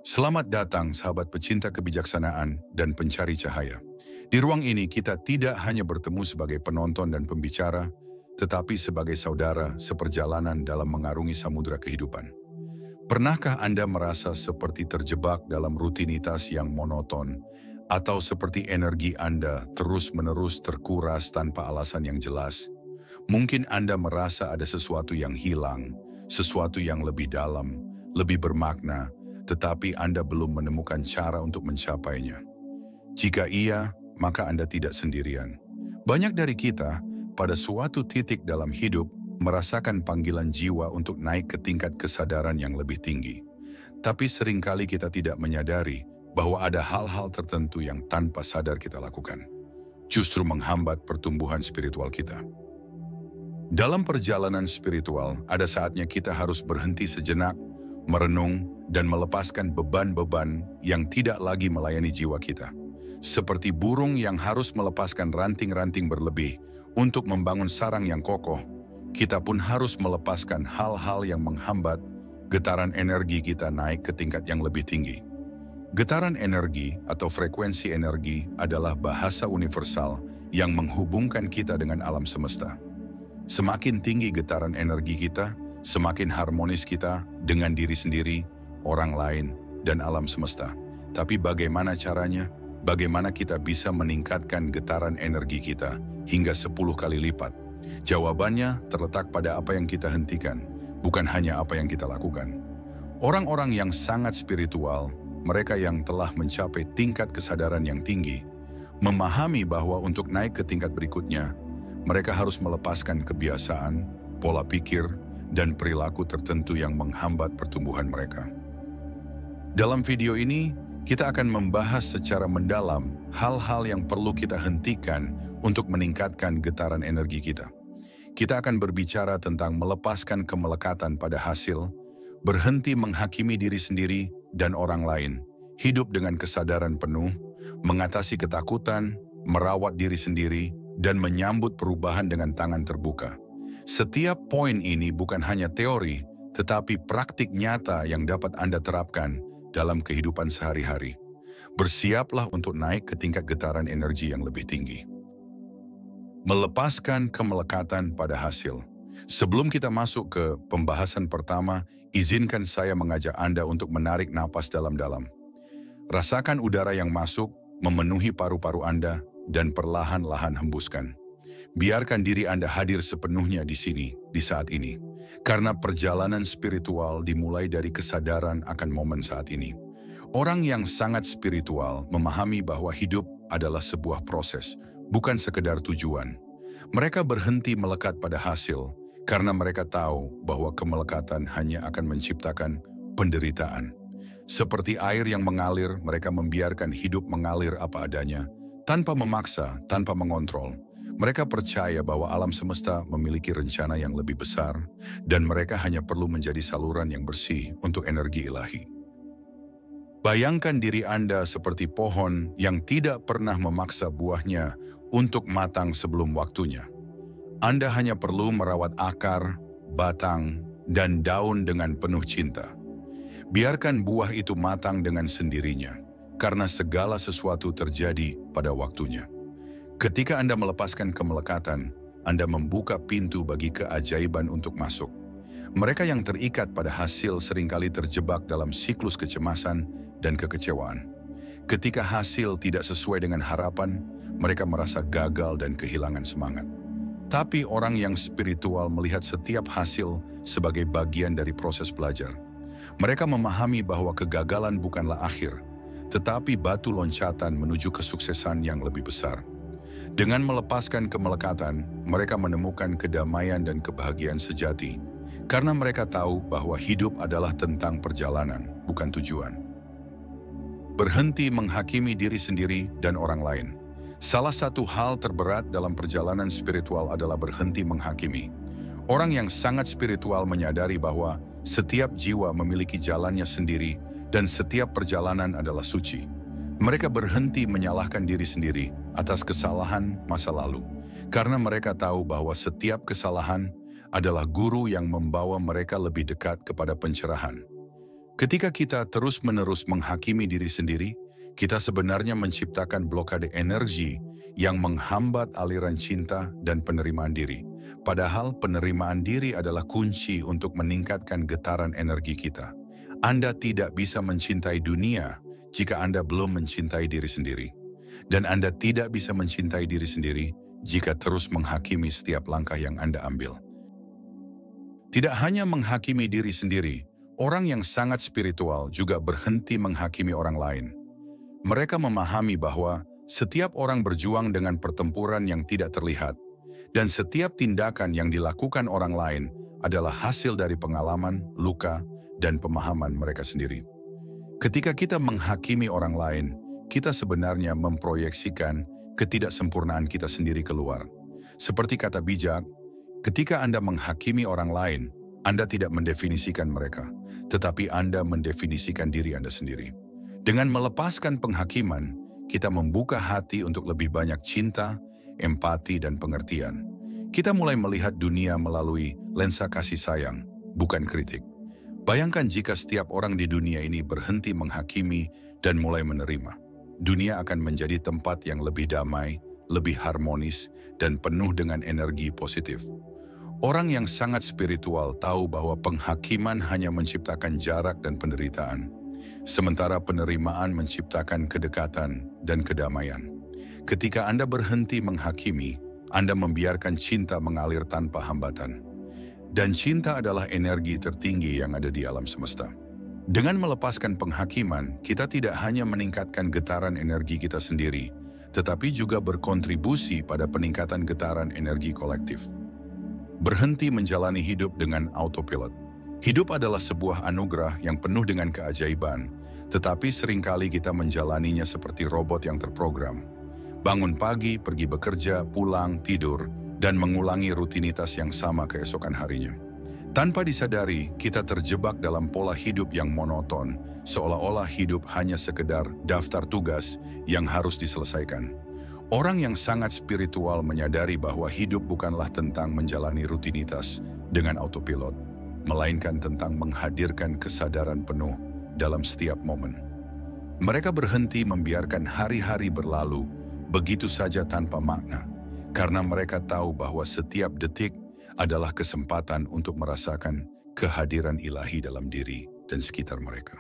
Selamat datang sahabat pecinta kebijaksanaan dan pencari cahaya. Di ruang ini kita tidak hanya bertemu sebagai penonton dan pembicara, tetapi sebagai saudara seperjalanan dalam mengarungi samudera kehidupan. Pernahkah Anda merasa seperti terjebak dalam rutinitas yang monoton, atau seperti energi Anda terus-menerus terkuras tanpa alasan yang jelas? Mungkin Anda merasa ada sesuatu yang hilang, sesuatu yang lebih dalam, lebih bermakna, tetapi Anda belum menemukan cara untuk mencapainya. Jika iya, maka Anda tidak sendirian. Banyak dari kita, pada suatu titik dalam hidup, merasakan panggilan jiwa untuk naik ke tingkat kesadaran yang lebih tinggi. Tapi seringkali kita tidak menyadari bahwa ada hal-hal tertentu yang tanpa sadar kita lakukan, justru menghambat pertumbuhan spiritual kita. Dalam perjalanan spiritual, ada saatnya kita harus berhenti sejenak, merenung, dan melepaskan beban-beban yang tidak lagi melayani jiwa kita. Seperti burung yang harus melepaskan ranting-ranting berlebih untuk membangun sarang yang kokoh, kita pun harus melepaskan hal-hal yang menghambat getaran energi kita naik ke tingkat yang lebih tinggi. Getaran energi atau frekuensi energi adalah bahasa universal yang menghubungkan kita dengan alam semesta. Semakin tinggi getaran energi kita, semakin harmonis kita dengan diri sendiri, orang lain, dan alam semesta. Tapi bagaimana caranya? Bagaimana kita bisa meningkatkan getaran energi kita hingga 10 kali lipat? Jawabannya terletak pada apa yang kita hentikan, bukan hanya apa yang kita lakukan. Orang-orang yang sangat spiritual, mereka yang telah mencapai tingkat kesadaran yang tinggi, memahami bahwa untuk naik ke tingkat berikutnya, mereka harus melepaskan kebiasaan, pola pikir, dan perilaku tertentu yang menghambat pertumbuhan mereka. Dalam video ini, kita akan membahas secara mendalam hal-hal yang perlu kita hentikan untuk meningkatkan getaran energi kita. Kita akan berbicara tentang melepaskan kemelekatan pada hasil, berhenti menghakimi diri sendiri dan orang lain, hidup dengan kesadaran penuh, mengatasi ketakutan, merawat diri sendiri, dan menyambut perubahan dengan tangan terbuka. Setiap poin ini bukan hanya teori, tetapi praktik nyata yang dapat Anda terapkan dalam kehidupan sehari-hari. Bersiaplah untuk naik ke tingkat getaran energi yang lebih tinggi. Melepaskan kemelekatan pada hasil. Sebelum kita masuk ke pembahasan pertama, izinkan saya mengajak Anda untuk menarik napas dalam-dalam. Rasakan udara yang masuk, memenuhi paru-paru Anda, dan perlahan-lahan hembuskan. Biarkan diri Anda hadir sepenuhnya di sini, di saat ini. Karena perjalanan spiritual dimulai dari kesadaran akan momen saat ini. Orang yang sangat spiritual memahami bahwa hidup adalah sebuah proses, bukan sekedar tujuan. Mereka berhenti melekat pada hasil, karena mereka tahu bahwa kemelekatan hanya akan menciptakan penderitaan. Seperti air yang mengalir, mereka membiarkan hidup mengalir apa adanya, tanpa memaksa, tanpa mengontrol. Mereka percaya bahwa alam semesta memiliki rencana yang lebih besar, dan mereka hanya perlu menjadi saluran yang bersih untuk energi ilahi. Bayangkan diri Anda seperti pohon yang tidak pernah memaksa buahnya untuk matang sebelum waktunya. Anda hanya perlu merawat akar, batang, dan daun dengan penuh cinta. Biarkan buah itu matang dengan sendirinya, karena segala sesuatu terjadi pada waktunya. Ketika Anda melepaskan kemelekatan, Anda membuka pintu bagi keajaiban untuk masuk. Mereka yang terikat pada hasil seringkali terjebak dalam siklus kecemasan dan kekecewaan. Ketika hasil tidak sesuai dengan harapan, mereka merasa gagal dan kehilangan semangat. Tapi orang yang spiritual melihat setiap hasil sebagai bagian dari proses belajar. Mereka memahami bahwa kegagalan bukanlah akhir, tetapi batu loncatan menuju kesuksesan yang lebih besar. Dengan melepaskan kemelekatan, mereka menemukan kedamaian dan kebahagiaan sejati, karena mereka tahu bahwa hidup adalah tentang perjalanan, bukan tujuan. Berhenti menghakimi diri sendiri dan orang lain. Salah satu hal terberat dalam perjalanan spiritual adalah berhenti menghakimi. Orang yang sangat spiritual menyadari bahwa setiap jiwa memiliki jalannya sendiri dan setiap perjalanan adalah suci. Mereka berhenti menyalahkan diri sendiri atas kesalahan masa lalu, karena mereka tahu bahwa setiap kesalahan adalah guru yang membawa mereka lebih dekat kepada pencerahan. Ketika kita terus-menerus menghakimi diri sendiri, kita sebenarnya menciptakan blokade energi yang menghambat aliran cinta dan penerimaan diri. Padahal penerimaan diri adalah kunci untuk meningkatkan getaran energi kita. Anda tidak bisa mencintai dunia jika Anda belum mencintai diri sendiri. Dan Anda tidak bisa mencintai diri sendiri jika terus menghakimi setiap langkah yang Anda ambil. Tidak hanya menghakimi diri sendiri, orang yang sangat spiritual juga berhenti menghakimi orang lain. Mereka memahami bahwa setiap orang berjuang dengan pertempuran yang tidak terlihat, dan setiap tindakan yang dilakukan orang lain adalah hasil dari pengalaman, luka, dan pemahaman mereka sendiri. Ketika kita menghakimi orang lain, kita sebenarnya memproyeksikan ketidaksempurnaan kita sendiri keluar. Seperti kata bijak, ketika Anda menghakimi orang lain, Anda tidak mendefinisikan mereka, tetapi Anda mendefinisikan diri Anda sendiri. Dengan melepaskan penghakiman, kita membuka hati untuk lebih banyak cinta, empati, dan pengertian. Kita mulai melihat dunia melalui lensa kasih sayang, bukan kritik. Bayangkan jika setiap orang di dunia ini berhenti menghakimi dan mulai menerima. Dunia akan menjadi tempat yang lebih damai, lebih harmonis, dan penuh dengan energi positif. Orang yang sangat spiritual tahu bahwa penghakiman hanya menciptakan jarak dan penderitaan, sementara penerimaan menciptakan kedekatan dan kedamaian. Ketika Anda berhenti menghakimi, Anda membiarkan cinta mengalir tanpa hambatan. Dan cinta adalah energi tertinggi yang ada di alam semesta. Dengan melepaskan penghakiman, kita tidak hanya meningkatkan getaran energi kita sendiri, tetapi juga berkontribusi pada peningkatan getaran energi kolektif. Berhenti menjalani hidup dengan autopilot. Hidup adalah sebuah anugerah yang penuh dengan keajaiban, tetapi seringkali kita menjalaninya seperti robot yang terprogram. Bangun pagi, pergi bekerja, pulang, tidur, dan mengulangi rutinitas yang sama keesokan harinya. Tanpa disadari, kita terjebak dalam pola hidup yang monoton, seolah-olah hidup hanya sekedar daftar tugas yang harus diselesaikan. Orang yang sangat spiritual menyadari bahwa hidup bukanlah tentang menjalani rutinitas dengan autopilot, melainkan tentang menghadirkan kesadaran penuh dalam setiap momen. Mereka berhenti membiarkan hari-hari berlalu begitu saja tanpa makna, karena mereka tahu bahwa setiap detik adalah kesempatan untuk merasakan kehadiran ilahi dalam diri dan sekitar mereka.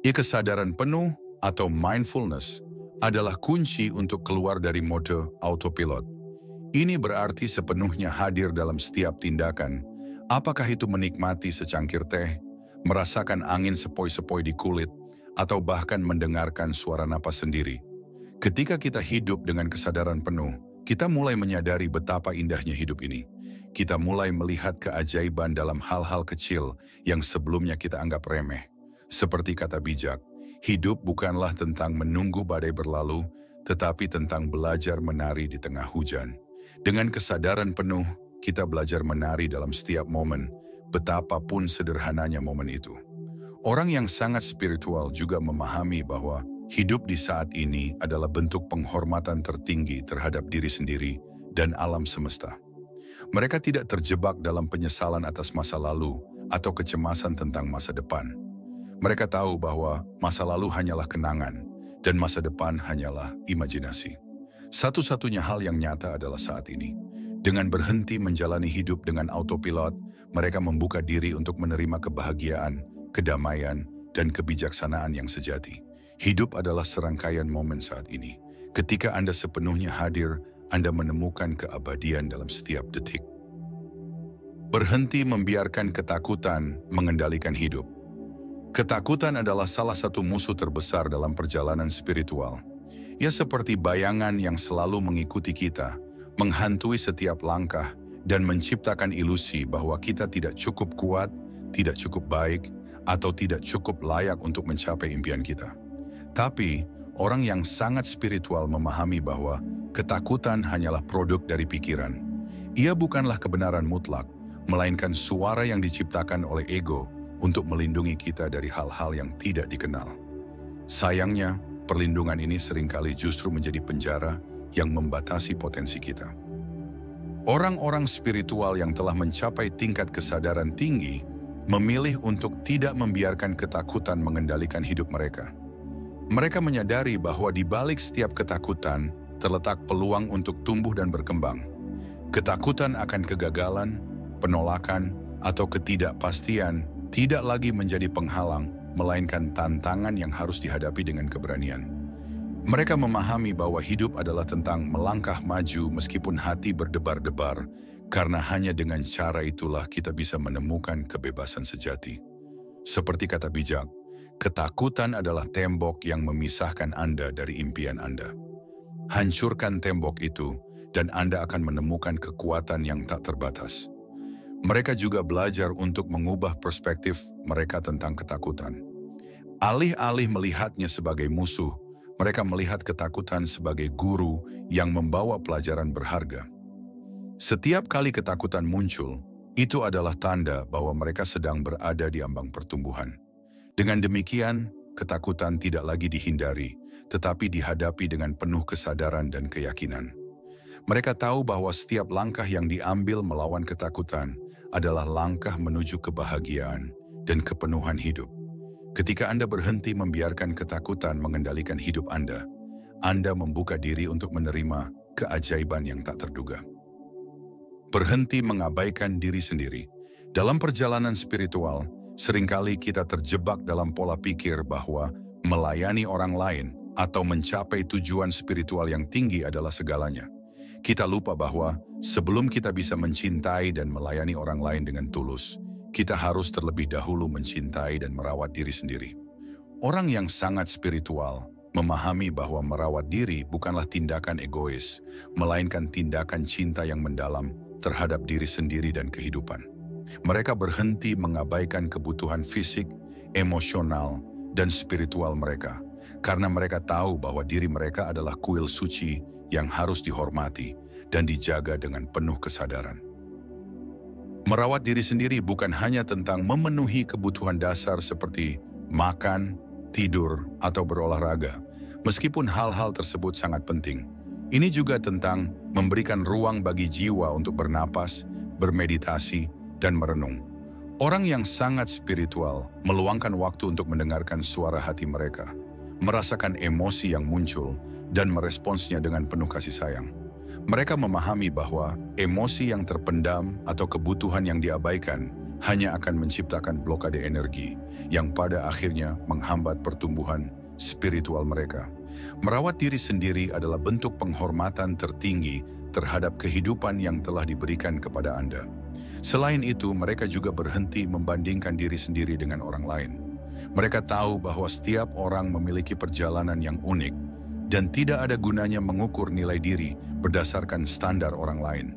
Kesadaran penuh atau mindfulness adalah kunci untuk keluar dari mode autopilot. Ini berarti sepenuhnya hadir dalam setiap tindakan, apakah itu menikmati secangkir teh, merasakan angin sepoi-sepoi di kulit, atau bahkan mendengarkan suara napas sendiri. Ketika kita hidup dengan kesadaran penuh, kita mulai menyadari betapa indahnya hidup ini. Kita mulai melihat keajaiban dalam hal-hal kecil yang sebelumnya kita anggap remeh. Seperti kata bijak, hidup bukanlah tentang menunggu badai berlalu, tetapi tentang belajar menari di tengah hujan. Dengan kesadaran penuh, kita belajar menari dalam setiap momen, betapapun sederhananya momen itu. Orang yang sangat spiritual juga memahami bahwa hidup di saat ini adalah bentuk penghormatan tertinggi terhadap diri sendiri dan alam semesta. Mereka tidak terjebak dalam penyesalan atas masa lalu atau kecemasan tentang masa depan. Mereka tahu bahwa masa lalu hanyalah kenangan dan masa depan hanyalah imajinasi. Satu-satunya hal yang nyata adalah saat ini. Dengan berhenti menjalani hidup dengan autopilot, mereka membuka diri untuk menerima kebahagiaan, kedamaian, dan kebijaksanaan yang sejati. Hidup adalah serangkaian momen saat ini. Ketika Anda sepenuhnya hadir, Anda menemukan keabadian dalam setiap detik. Berhenti membiarkan ketakutan mengendalikan hidup. Ketakutan adalah salah satu musuh terbesar dalam perjalanan spiritual. Ia seperti bayangan yang selalu mengikuti kita, menghantui setiap langkah, dan menciptakan ilusi bahwa kita tidak cukup kuat, tidak cukup baik, atau tidak cukup layak untuk mencapai impian kita. Tapi, orang yang sangat spiritual memahami bahwa ketakutan hanyalah produk dari pikiran. Ia bukanlah kebenaran mutlak, melainkan suara yang diciptakan oleh ego untuk melindungi kita dari hal-hal yang tidak dikenal. Sayangnya, perlindungan ini seringkali justru menjadi penjara yang membatasi potensi kita. Orang-orang spiritual yang telah mencapai tingkat kesadaran tinggi memilih untuk tidak membiarkan ketakutan mengendalikan hidup mereka. Mereka menyadari bahwa di balik setiap ketakutan terletak peluang untuk tumbuh dan berkembang. Ketakutan akan kegagalan, penolakan, atau ketidakpastian tidak lagi menjadi penghalang, melainkan tantangan yang harus dihadapi dengan keberanian. Mereka memahami bahwa hidup adalah tentang melangkah maju meskipun hati berdebar-debar, karena hanya dengan cara itulah kita bisa menemukan kebebasan sejati. Seperti kata bijak, ketakutan adalah tembok yang memisahkan Anda dari impian Anda. Hancurkan tembok itu, dan Anda akan menemukan kekuatan yang tak terbatas. Mereka juga belajar untuk mengubah perspektif mereka tentang ketakutan. Alih-alih melihatnya sebagai musuh, mereka melihat ketakutan sebagai guru yang membawa pelajaran berharga. Setiap kali ketakutan muncul, itu adalah tanda bahwa mereka sedang berada di ambang pertumbuhan. Dengan demikian, ketakutan tidak lagi dihindari, tetapi dihadapi dengan penuh kesadaran dan keyakinan. Mereka tahu bahwa setiap langkah yang diambil melawan ketakutan adalah langkah menuju kebahagiaan dan kepenuhan hidup. Ketika Anda berhenti membiarkan ketakutan mengendalikan hidup Anda membuka diri untuk menerima keajaiban yang tak terduga. Berhenti mengabaikan diri sendiri. Dalam perjalanan spiritual, seringkali kita terjebak dalam pola pikir bahwa melayani orang lain atau mencapai tujuan spiritual yang tinggi adalah segalanya. Kita lupa bahwa sebelum kita bisa mencintai dan melayani orang lain dengan tulus, kita harus terlebih dahulu mencintai dan merawat diri sendiri. Orang yang sangat spiritual memahami bahwa merawat diri bukanlah tindakan egois, melainkan tindakan cinta yang mendalam terhadap diri sendiri dan kehidupan. Mereka berhenti mengabaikan kebutuhan fisik, emosional, dan spiritual mereka, karena mereka tahu bahwa diri mereka adalah kuil suci yang harus dihormati dan dijaga dengan penuh kesadaran. Merawat diri sendiri bukan hanya tentang memenuhi kebutuhan dasar seperti makan, tidur, atau berolahraga. Meskipun hal-hal tersebut sangat penting, ini juga tentang memberikan ruang bagi jiwa untuk bernapas, bermeditasi, dan merenung. Orang yang sangat spiritual meluangkan waktu untuk mendengarkan suara hati mereka, merasakan emosi yang muncul, dan meresponsnya dengan penuh kasih sayang. Mereka memahami bahwa emosi yang terpendam atau kebutuhan yang diabaikan hanya akan menciptakan blokade energi yang pada akhirnya menghambat pertumbuhan spiritual mereka. Merawat diri sendiri adalah bentuk penghormatan tertinggi terhadap kehidupan yang telah diberikan kepada Anda. Selain itu, mereka juga berhenti membandingkan diri sendiri dengan orang lain. Mereka tahu bahwa setiap orang memiliki perjalanan yang unik, dan tidak ada gunanya mengukur nilai diri berdasarkan standar orang lain.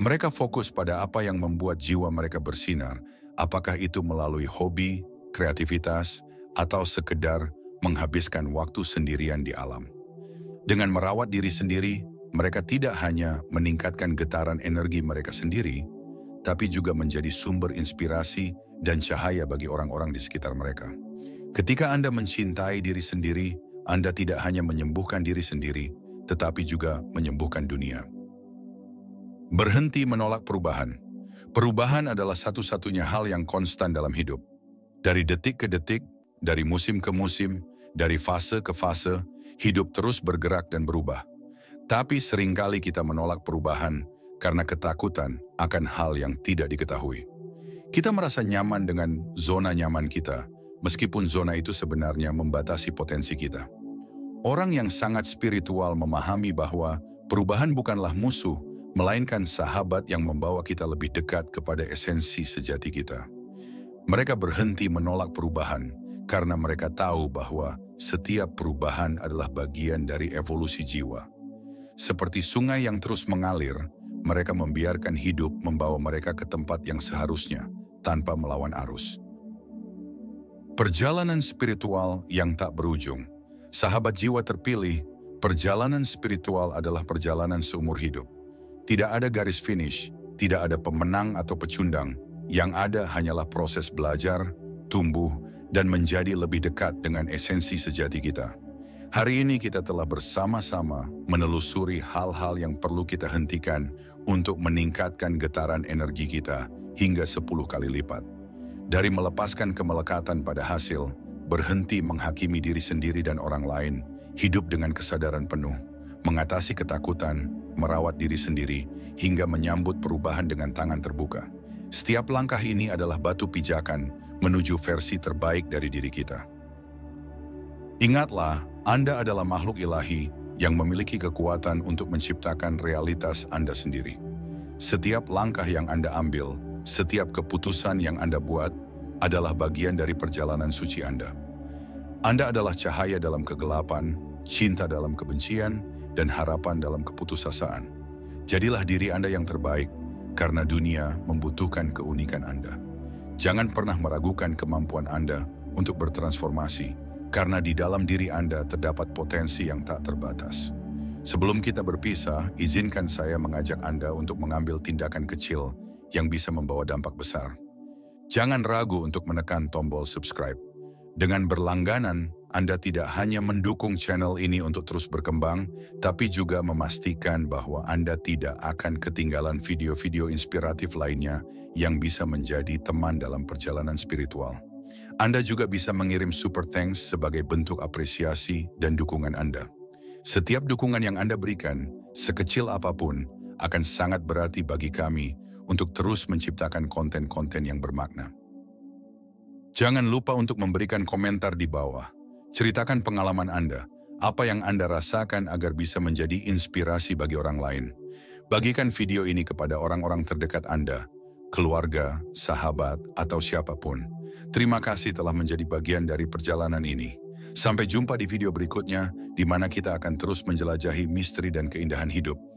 Mereka fokus pada apa yang membuat jiwa mereka bersinar, apakah itu melalui hobi, kreativitas, atau sekedar menghabiskan waktu sendirian di alam. Dengan merawat diri sendiri, mereka tidak hanya meningkatkan getaran energi mereka sendiri, tapi juga menjadi sumber inspirasi dan cahaya bagi orang-orang di sekitar mereka. Ketika Anda mencintai diri sendiri, Anda tidak hanya menyembuhkan diri sendiri, tetapi juga menyembuhkan dunia. Berhenti menolak perubahan. Perubahan adalah satu-satunya hal yang konstan dalam hidup. Dari detik ke detik, dari musim ke musim, dari fase ke fase, hidup terus bergerak dan berubah. Tapi seringkali kita menolak perubahan karena ketakutan akan hal yang tidak diketahui. Kita merasa nyaman dengan zona nyaman kita, meskipun zona itu sebenarnya membatasi potensi kita. Orang yang sangat spiritual memahami bahwa perubahan bukanlah musuh, melainkan sahabat yang membawa kita lebih dekat kepada esensi sejati kita. Mereka berhenti menolak perubahan karena mereka tahu bahwa setiap perubahan adalah bagian dari evolusi jiwa. Seperti sungai yang terus mengalir, mereka membiarkan hidup membawa mereka ke tempat yang seharusnya, tanpa melawan arus. Perjalanan spiritual yang tak berujung. Sahabat jiwa terpilih, perjalanan spiritual adalah perjalanan seumur hidup. Tidak ada garis finish, tidak ada pemenang atau pecundang. Yang ada hanyalah proses belajar, tumbuh, dan menjadi lebih dekat dengan esensi sejati kita. Hari ini kita telah bersama-sama menelusuri hal-hal yang perlu kita hentikan untuk meningkatkan getaran energi kita hingga 10 kali lipat. Dari melepaskan kemelekatan pada hasil, berhenti menghakimi diri sendiri dan orang lain, hidup dengan kesadaran penuh, mengatasi ketakutan, merawat diri sendiri, hingga menyambut perubahan dengan tangan terbuka. Setiap langkah ini adalah batu pijakan menuju versi terbaik dari diri kita. Ingatlah, Anda adalah makhluk ilahi yang memiliki kekuatan untuk menciptakan realitas Anda sendiri. Setiap langkah yang Anda ambil, setiap keputusan yang Anda buat adalah bagian dari perjalanan suci Anda. Anda adalah cahaya dalam kegelapan, cinta dalam kebencian, dan harapan dalam keputusasaan. Jadilah diri Anda yang terbaik, karena dunia membutuhkan keunikan Anda. Jangan pernah meragukan kemampuan Anda untuk bertransformasi, karena di dalam diri Anda terdapat potensi yang tak terbatas. Sebelum kita berpisah, izinkan saya mengajak Anda untuk mengambil tindakan kecil yang bisa membawa dampak besar. Jangan ragu untuk menekan tombol subscribe. Dengan berlangganan, Anda tidak hanya mendukung channel ini untuk terus berkembang, tapi juga memastikan bahwa Anda tidak akan ketinggalan video-video inspiratif lainnya yang bisa menjadi teman dalam perjalanan spiritual. Anda juga bisa mengirim super thanks sebagai bentuk apresiasi dan dukungan Anda. Setiap dukungan yang Anda berikan, sekecil apapun, akan sangat berarti bagi kami untuk terus menciptakan konten-konten yang bermakna. Jangan lupa untuk memberikan komentar di bawah. Ceritakan pengalaman Anda, apa yang Anda rasakan agar bisa menjadi inspirasi bagi orang lain. Bagikan video ini kepada orang-orang terdekat Anda, keluarga, sahabat, atau siapapun. Terima kasih telah menjadi bagian dari perjalanan ini. Sampai jumpa di video berikutnya, di mana kita akan terus menjelajahi misteri dan keindahan hidup.